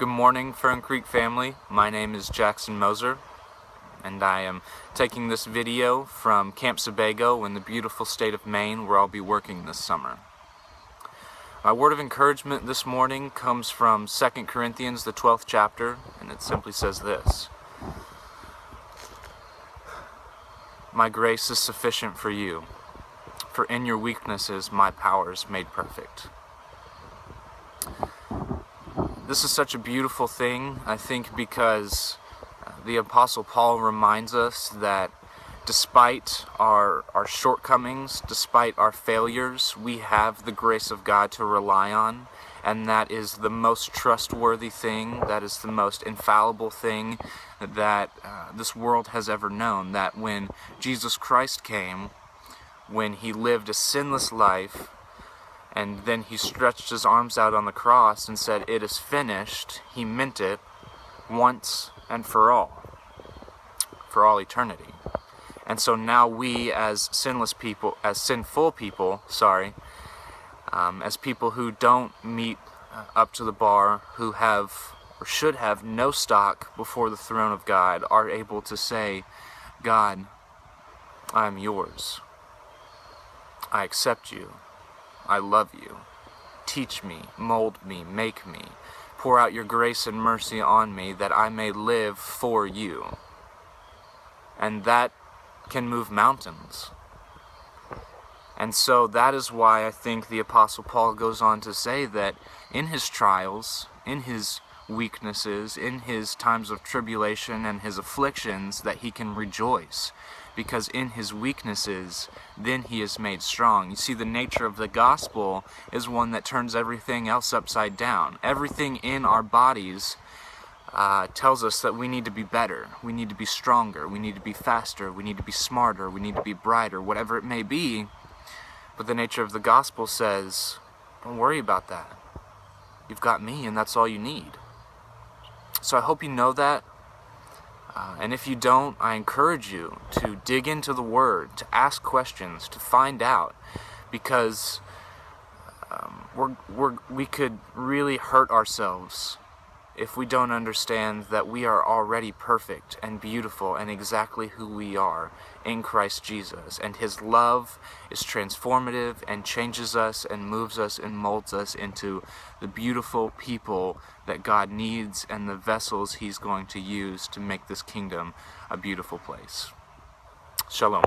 Good morning, Fern family. My name is Jackson Moser, and I am taking this video from Camp Sebago in the beautiful state of Maine, where I'll be working this summer. My word of encouragement this morning comes from 2 Corinthians, the 12th chapter, and it simply says this: "My grace is sufficient for you, for in your weaknesses my power is made perfect." This is such a beautiful thing, I think, because the Apostle Paul reminds us that despite our shortcomings, despite our failures, we have the grace of God to rely on, and that is the most trustworthy thing, that is the most infallible thing that this world has ever known. That when Jesus Christ came, when he lived a sinless life, and then he stretched his arms out on the cross and said, "It is finished," he meant it once and for all eternity. And so now we, as sinful people, as people who don't meet up to the bar, who have or should have no stock before the throne of God, are able to say, "God, I am yours. I accept you. I love you. Teach me, mold me, make me. Pour out your grace and mercy on me that I may live for you." And that can move mountains. And so that is why I think the Apostle Paul goes on to say that in his trials, in his weaknesses, in his times of tribulation and his afflictions, that he can rejoice. Because in his weaknesses, then he is made strong. You see, the nature of the gospel is one that turns everything else upside down. Everything in our bodies tells us that we need to be better, we need to be stronger, we need to be faster, we need to be smarter, we need to be brighter, whatever it may be. But the nature of the gospel says, don't worry about that. You've got me, and that's all you need. So I hope you know that. And if you don't, I encourage you to dig into the Word, to ask questions, to find out, because we could really hurt ourselves if we don't understand that we are already perfect and beautiful and exactly who we are in Christ Jesus. And His love is transformative and changes us and moves us and molds us into the beautiful people that God needs and the vessels He's going to use to make this kingdom a beautiful place. Shalom.